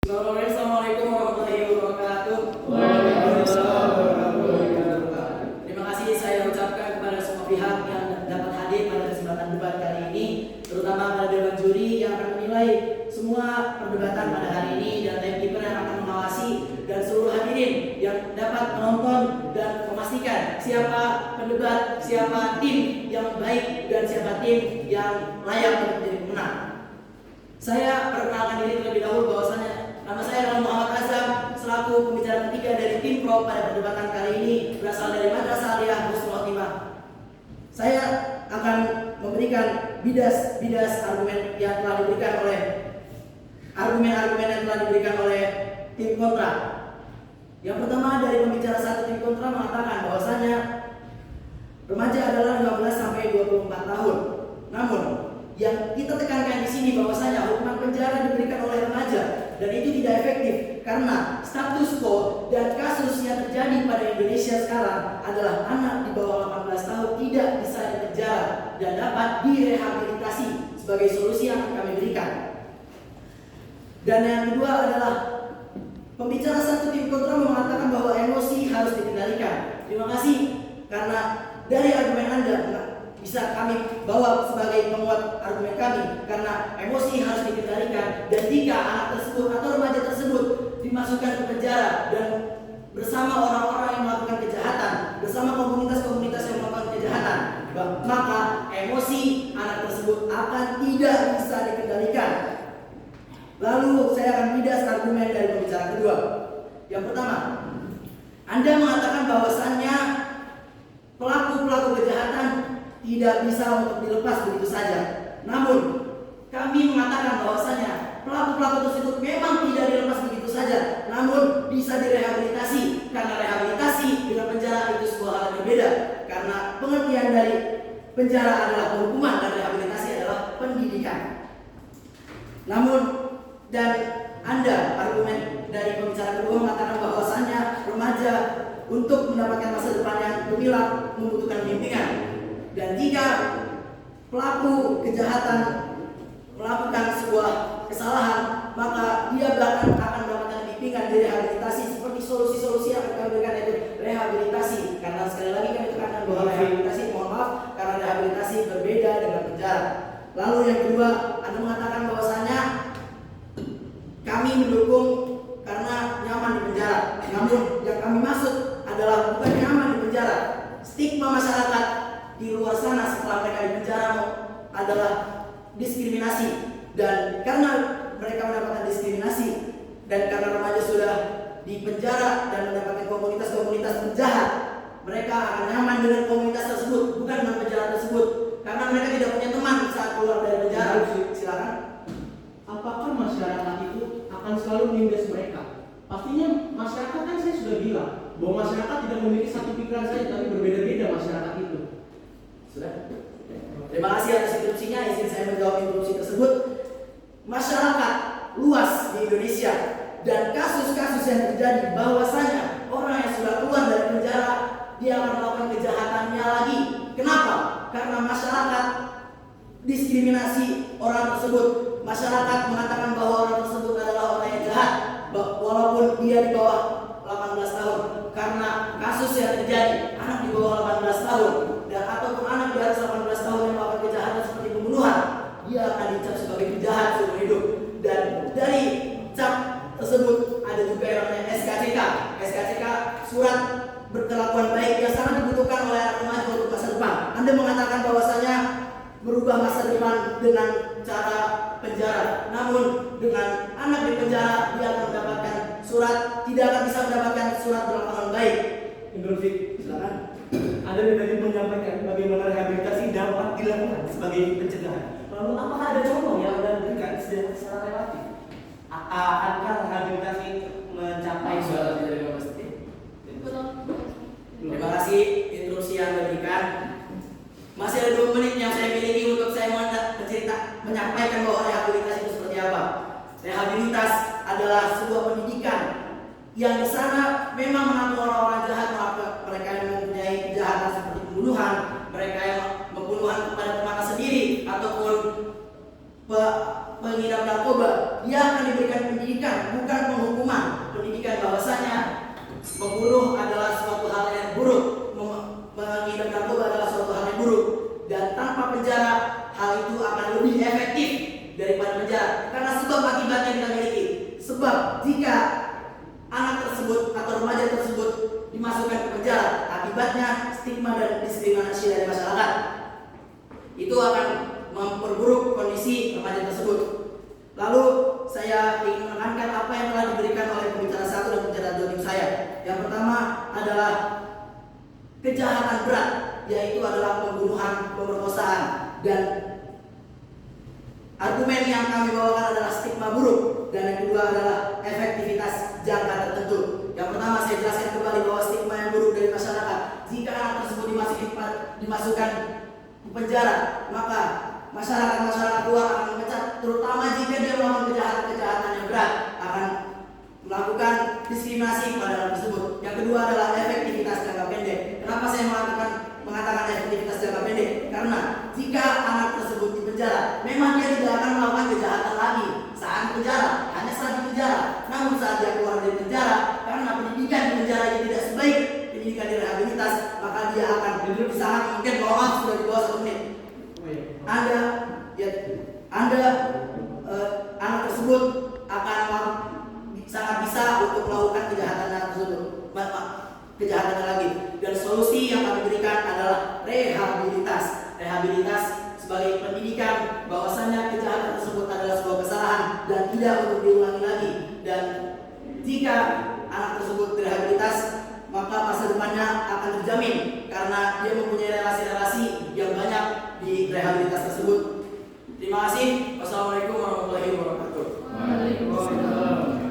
Assalamualaikum warahmatullahi wabarakatuh. Waalaikumsalam warahmatullahi wabarakatuh. Terima kasih saya ucapkan kepada semua pihak yang dapat hadir pada kesempatan debat kali ini, terutama pada dewan juri yang akan menilai semua perdebatan pada hari ini, dan timekeeper yang akan mengawasi, dan seluruh hadirin yang dapat menonton dan memastikan siapa pendebat, siapa tim yang baik, dan siapa tim yang layak untuk menjadi pemenang. Saya perkenalkan diri terlebih dahulu bahwasanya nama saya adalah Muhammad Azam, selaku pembicara ketiga dari tim pro pada perdebatan kali ini, berasal dari Madrasah Aliyah Husnul Khotimah. Saya akan memberikan bidas argumen yang telah diberikan oleh tim kontra. Yang pertama dari pembicara satu tim kontra mengatakan bahwasanya remaja adalah 15 sampai 24 tahun. Namun yang kita tekankan di sini bahwasanya hukuman penjara diberikan oleh remaja dan itu tidak efektif karena status quo dan kasus yang terjadi pada Indonesia sekarang adalah anak di bawah 18 tahun tidak bisa dipenjara dan dapat direhabilitasi sebagai solusi yang kami berikan. Dan yang kedua adalah pembicara satu tim kontra mengatakan bahwa emosi harus dikendalikan. Terima kasih karena dari argumen Anda bisa kami bawa sebagai penguat argumen kami, karena emosi harus dikendalikan, dan jika anak tersebut atau remaja tersebut dimasukkan ke penjara dan bersama orang-orang yang melakukan kejahatan, bersama komunitas-komunitas yang melakukan kejahatan, maka emosi anak tersebut akan tidak bisa dikendalikan. Lalu saya akan bidas argumen dari pembicara kedua. Yang pertama, Anda mengatakan bahwasannya pelaku-pelaku kejahatan tidak bisa untuk dilepas begitu saja. Namun kami mengatakan bahwasanya pelaku-pelaku tersebut memang tidak dilepas begitu saja, namun bisa direhabilitasi, karena rehabilitasi dengan penjara itu sebuah hal yang berbeda. Karena pengertian dari penjara adalah penghukuman dan rehabilitasi adalah pendidikan. Namun dan Anda argumen dari pembicara kedua mengatakan bahwasanya remaja untuk mendapatkan masa depan yang gemilang membutuhkan bimbingan. Dan jika pelaku kejahatan melakukan sebuah kesalahan, maka dia bahkan akan mendapatkan bimbingan di rehabilitasi seperti solusi-solusi yang akan diberikan, yaitu rehabilitasi. Karena sekali lagi kami tekankan bahwa rehabilitasi, mohon maaf, karena rehabilitasi berbeda dengan penjara. Lalu yang kedua, Anda mengatakan bahwasanya kami mendukung karena nyaman di penjara. Namun yang kami maksud adalah bukan nyaman di penjara. Stigma masyarakat di luar sana setelah mereka di penjara adalah diskriminasi, dan karena mereka mendapatkan diskriminasi dan karena remaja sudah di penjara dan mendapatkan komunitas-komunitas penjahat, mereka akan nyaman dengan komunitas tersebut, bukan dengan penjara tersebut, karena mereka tidak punya teman saat keluar dari penjara. Silakan. Apakah masyarakat itu akan selalu menindas mereka? Pastinya masyarakat, kan saya sudah bilang bahwa masyarakat tidak memiliki satu pikiran saja, tapi berbeda-beda masyarakat itu. Sudah. Terima kasih atas interupsinya. Izin saya menjawab interupsi tersebut. Masyarakat luas di Indonesia dan kasus-kasus yang terjadi bahwasanya orang yang sudah keluar dari penjara dia akan melakukan kejahatannya lagi. Kenapa? Karena masyarakat diskriminasi orang tersebut. Masyarakat mengatakan bahwa orang tersebut adalah orang yang jahat walaupun dia di bawah 18 tahun. Karena kasus yang terjadi, anak di bawah 18 tahun dan ataupun anak di atas 18 tahun yang melakukan kejahatan seperti pembunuhan, dia akan dicap sebagai penjahat seumur hidup. Dan dari cap tersebut ada juga yang namanya SKCK. SKCK, surat berkelakuan baik, yang sangat dibutuhkan oleh anak remaja untuk masa depan. Anda mengatakan bahwasanya merubah masa depan dengan cara penjara, namun dengan anak di penjara dia akan mendapatkan surat, tidak akan bisa mendapatkan surat berkelakuan baik. Indrofik, Silakan. Anda tadi menyampaikan bagaimana rehabilitasi dapat dilakukan sebagai pencegahan. Lalu apakah ada contoh yang Anda berikan secara relatif? Akankah rehabilitasi mencapai Soal dari Mas Titi. Terima kasih interupsi yang diberikan. Masih ada 2 menit yang saya miliki untuk saya menyampaikan bahwa rehabilitasi itu seperti apa. Rehabilitas adalah sebuah pendidikan yang di sana memang menampung orang-orang jahat, mereka yang mempunyai kejahatan seperti pembunuhan, mereka yang pembunuhan kepada teman sendiri ataupun pengidap narkoba. Dia akan diberikan pendidikan, bukan membunuh adalah suatu hal yang buruk, mengidap narkoba adalah suatu hal yang buruk, dan tanpa penjara hal itu akan lebih efektif daripada penjara karena sebab akibatnya kita miliki. Sebab jika anak tersebut atau remaja tersebut dimasukkan ke penjara, akibatnya stigma dan diskriminasi dari masyarakat. Itu akan memperburuk kondisi remaja tersebut. Lalu saya ingin menekankan apa yang telah diberikan oleh pembicara satu dan pembicara dua tim saya. Yang pertama adalah kejahatan berat, yaitu adalah pembunuhan, pemerkosaan, dan argumen yang kami bawakan adalah stigma buruk, dan yang kedua adalah efektivitas jangka tertentu. Yang pertama saya jelaskan kembali bahwa stigma yang buruk dari masyarakat, jika anak tersebut dimasukkan ke penjara, maka masyarakat luar akan memecat, terutama jika dia melakukan kejahatan yang berat, akan melakukan diskriminasi kepada anak tersebut. Yang kedua adalah efektivitas jangka pendek. Kenapa saya mengatakan efektivitas jangka pendek? Karena jika anak tersebut di penjara, memang dia tidak akan melakukan kejahatan lagi saat di penjara, hanya saat di penjara. Namun saat dia keluar dari penjara, karena pendidikan di penjara ini tidak sebaik pendidikan di rehabilitas, maka dia akan sangat mungkin bahwa sudah di bawah 1 menit. Anak tersebut akan sangat bisa untuk melakukan kejahatan lagi. Dan solusi yang kami berikan adalah rehabilitas sebagai pendidikan bahwasanya kejahatan tersebut adalah sebuah kesalahan dan tidak untuk diulangi lagi. Dan jika anak tersebut direhabilitas, maka masa depannya akan terjamin karena dia mempunyai relasi-relasi yang banyak di rehabilitas tersebut. Terima kasih. Wassalamualaikum warahmatullahi wabarakatuh. Waalaikumsalam.